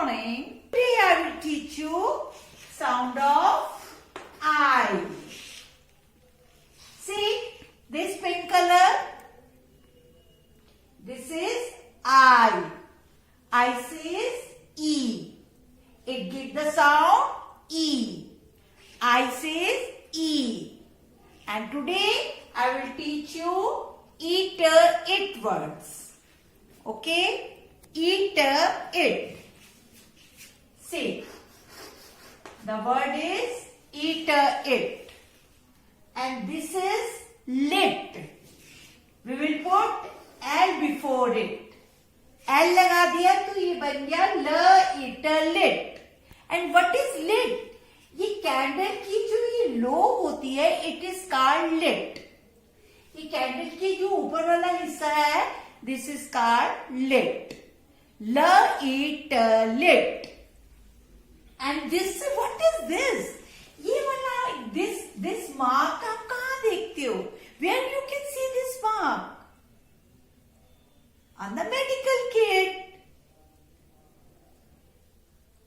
morning. Today I will teach you sound of I. See this pink color? This is I. I says E. It gives the sound E. I says E. And today I will teach you it words. Okay? It. See. The word is it. And this is lit. We will put L before it. L लगा दिया तो ये बन गया lit. And what is lit? ये candle की जो ये लो होती है, इट इज कॉल्ड लिट. ये कैंडल की जो ऊपर वाला हिस्सा है, this is called lit. Lit. And this what is this? ये वाला दिस मार्क आप कहाँ देखते हो? Where you can see this mark? On the medical kit.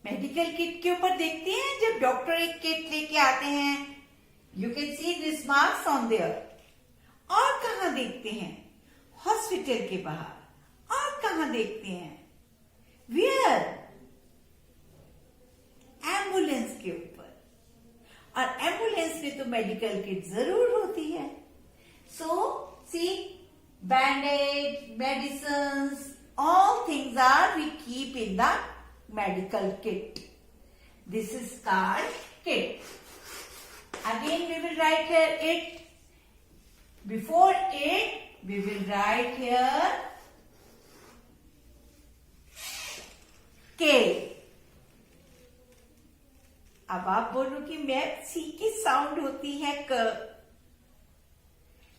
Medical kit के ऊपर देखते हैं जब डॉक्टर एक किट लेके आते हैं, you can see this marks on their. और कहां देखते हैं? हॉस्पिटल के बाहर. और कहां देखते हैं? वेयर? एम्बुलेंस के ऊपर. और एम्बुलेंस में तो मेडिकल किट जरूर होती है. So see bandage, medicines, all things are we keep in the medical kit. This is called kit. Again we will write here it. Before it we will write here K. अब आप बोलो कि ma'am सी की sound होती है क,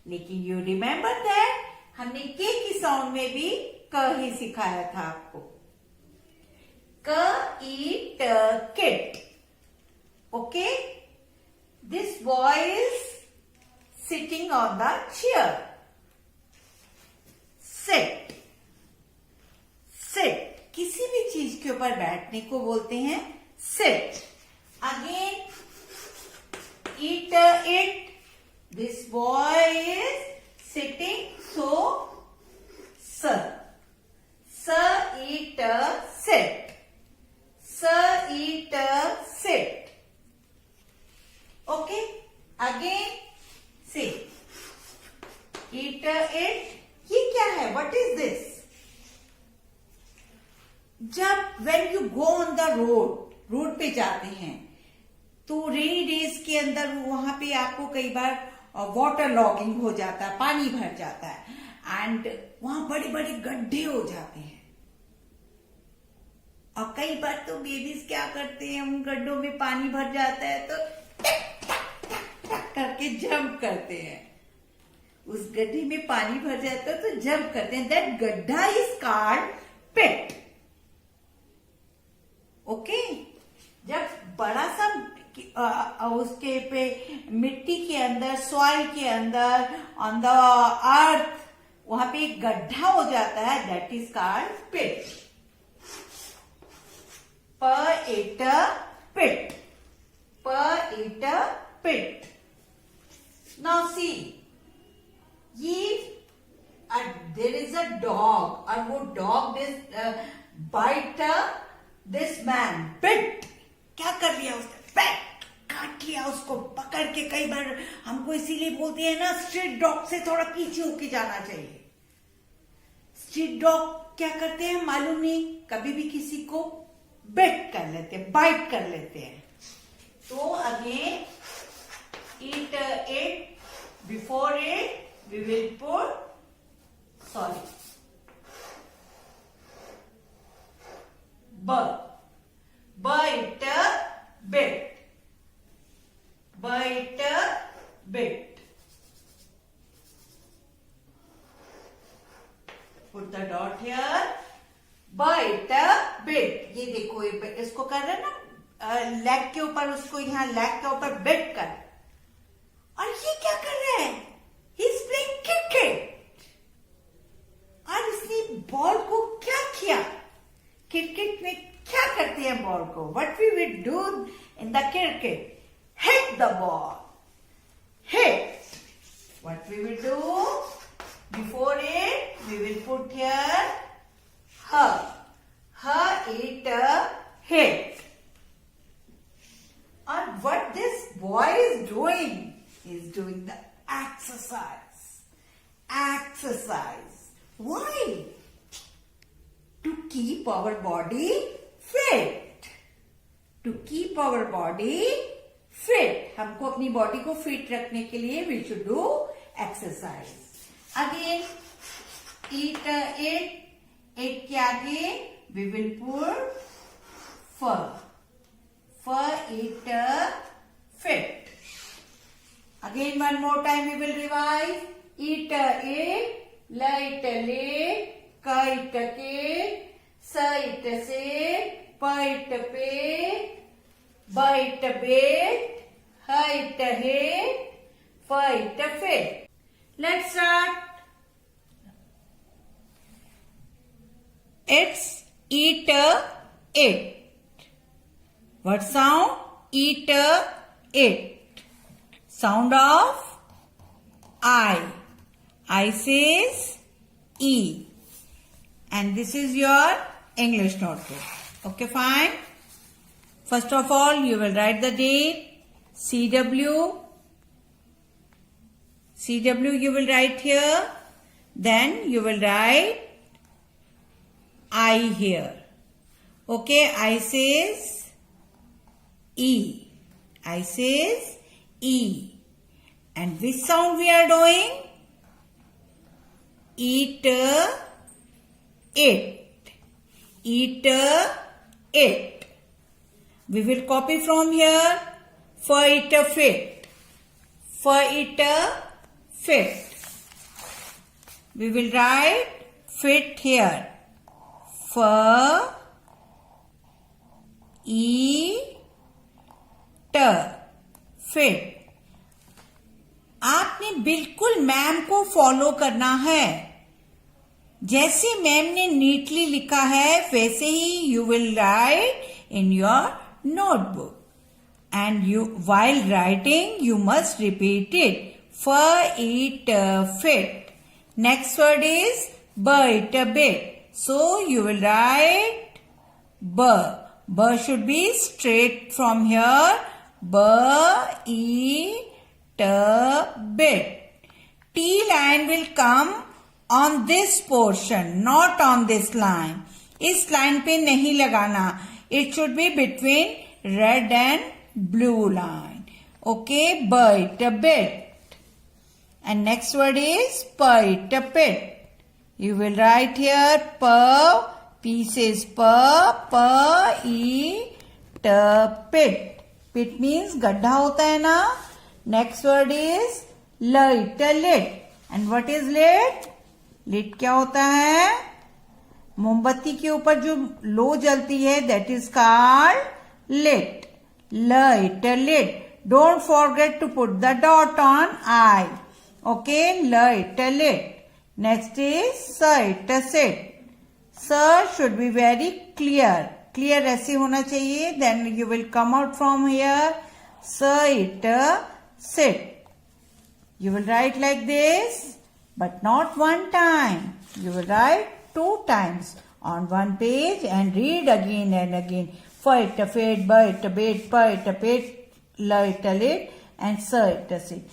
लेकिन you remember that हमने के की साउंड में भी क ही सिखाया था आपको. Kit. Okay? This boy is sitting on the chair. Sit. किसी भी चीज के ऊपर बैठने को बोलते हैं sit. Again, it. This boy is sitting, so sir. Sit. Sit. Okay? Again, say. It. ये क्या है? What is this? जब when you go on the road पे जाते हैं, तो रेनी डेज के अंदर वहां पे आपको कई बार वाटर लॉगिंग हो जाता है, पानी भर जाता है, एंड वहां बड़े बड़े गड्ढे हो जाते हैं. और कई बार तो बेबीज क्या करते हैं, उन गड्ढों में पानी भर जाता है तो टक टक टक करके जंप करते हैं. उस गड्ढे में पानी भर जाता है तो जंप करते हैं. दैट गड्ढा इज कॉल्ड पिट. ओके? जब बड़ा सा उसके पे मिट्टी के अंदर, सॉइल के अंदर, ऑन द अर्थ, वहां पे एक गड्ढा हो जाता है, that is called pit. Pit. Now see, there is a dog, और वो dog bite this man. Pit. क्या कर लिया उसने? Pit. काट लिया उसको, पकड़ के. कई बार हमको इसीलिए बोलते हैं ना, स्ट्रीट डॉग से थोड़ा पीछे होके जाना चाहिए. स्ट्रीट डॉग क्या करते हैं मालूम नहीं, कभी भी किसी को बिट कर लेते हैं, बाइट कर लेते हैं. तो again it before it we will put bit. Put the dot here. Bite bit. ये देखो, इसको कर रहे ना लेग के ऊपर, उसको यहाँ लेग के ऊपर बिट कर. और ये क्या कर रहा है? He is playing cricket. और इसने बॉल को क्या किया? क्रिकेट में क्या करते हैं बॉल को? What we will do in the cricket? Hit the ball. Hit. What we will do? Before it, we will put here her. Her it hit. And what this boy is doing? He's doing the exercise. Exercise. Why? To keep our body fit. To keep our body fit. हमको अपनी body को fit रखने के लिए we should do exercise. Again, eat it. It के आगे we will put fur. Fur it fit. Again, one more time we will revise. Eat it. Light late. Kite kite. Sight sit. Bite pay. Bite bait. Height hit. Fight fit. Let's start. It's eat it. What sound? Eat it. Sound of I. I says E. And this is your English notebook. Okay, fine. First of all, you will write the date. CW. CW you will write here. Then you will write I here. Okay, I says E. I says E. And which sound we are doing? Eat it. Eat it. We will copy from here. For it fit. For it fit. We will write fit here. For eat fit. आपने बिल्कुल ma'am को follow करना है. जैसे ma'am ने neatly लिखा है वैसे ही you will write in your notebook. And you while writing you must repeat it. For it fit. Next word is bite bit. So you will write b. B should be straight from here. B e t bit. T line will come on this portion, not on this line. इस line पे नहीं लगाना. It should be between red and blue line. Okay, bite a bit. And next word is bite a pit. You will write here p. P says p e t pit. Pit means गड्ढा होता है ना. Next word is light lit. And what is lit? Lit क्या होता है? मोमबत्ती के ऊपर जो लो जलती है that is called lit. Light lit. Don't forget to put the dot on I. Okay, light lit. Next is sight sit. Sir should be very clear. Clear ऐसे होना चाहिए. Then you will come out from here. Sight sit. You will write like this, but not one time. You will write 2 times on one page and read again and again. Fight a fit, bite a bit, bite a pit, light a lit, and sight a sit.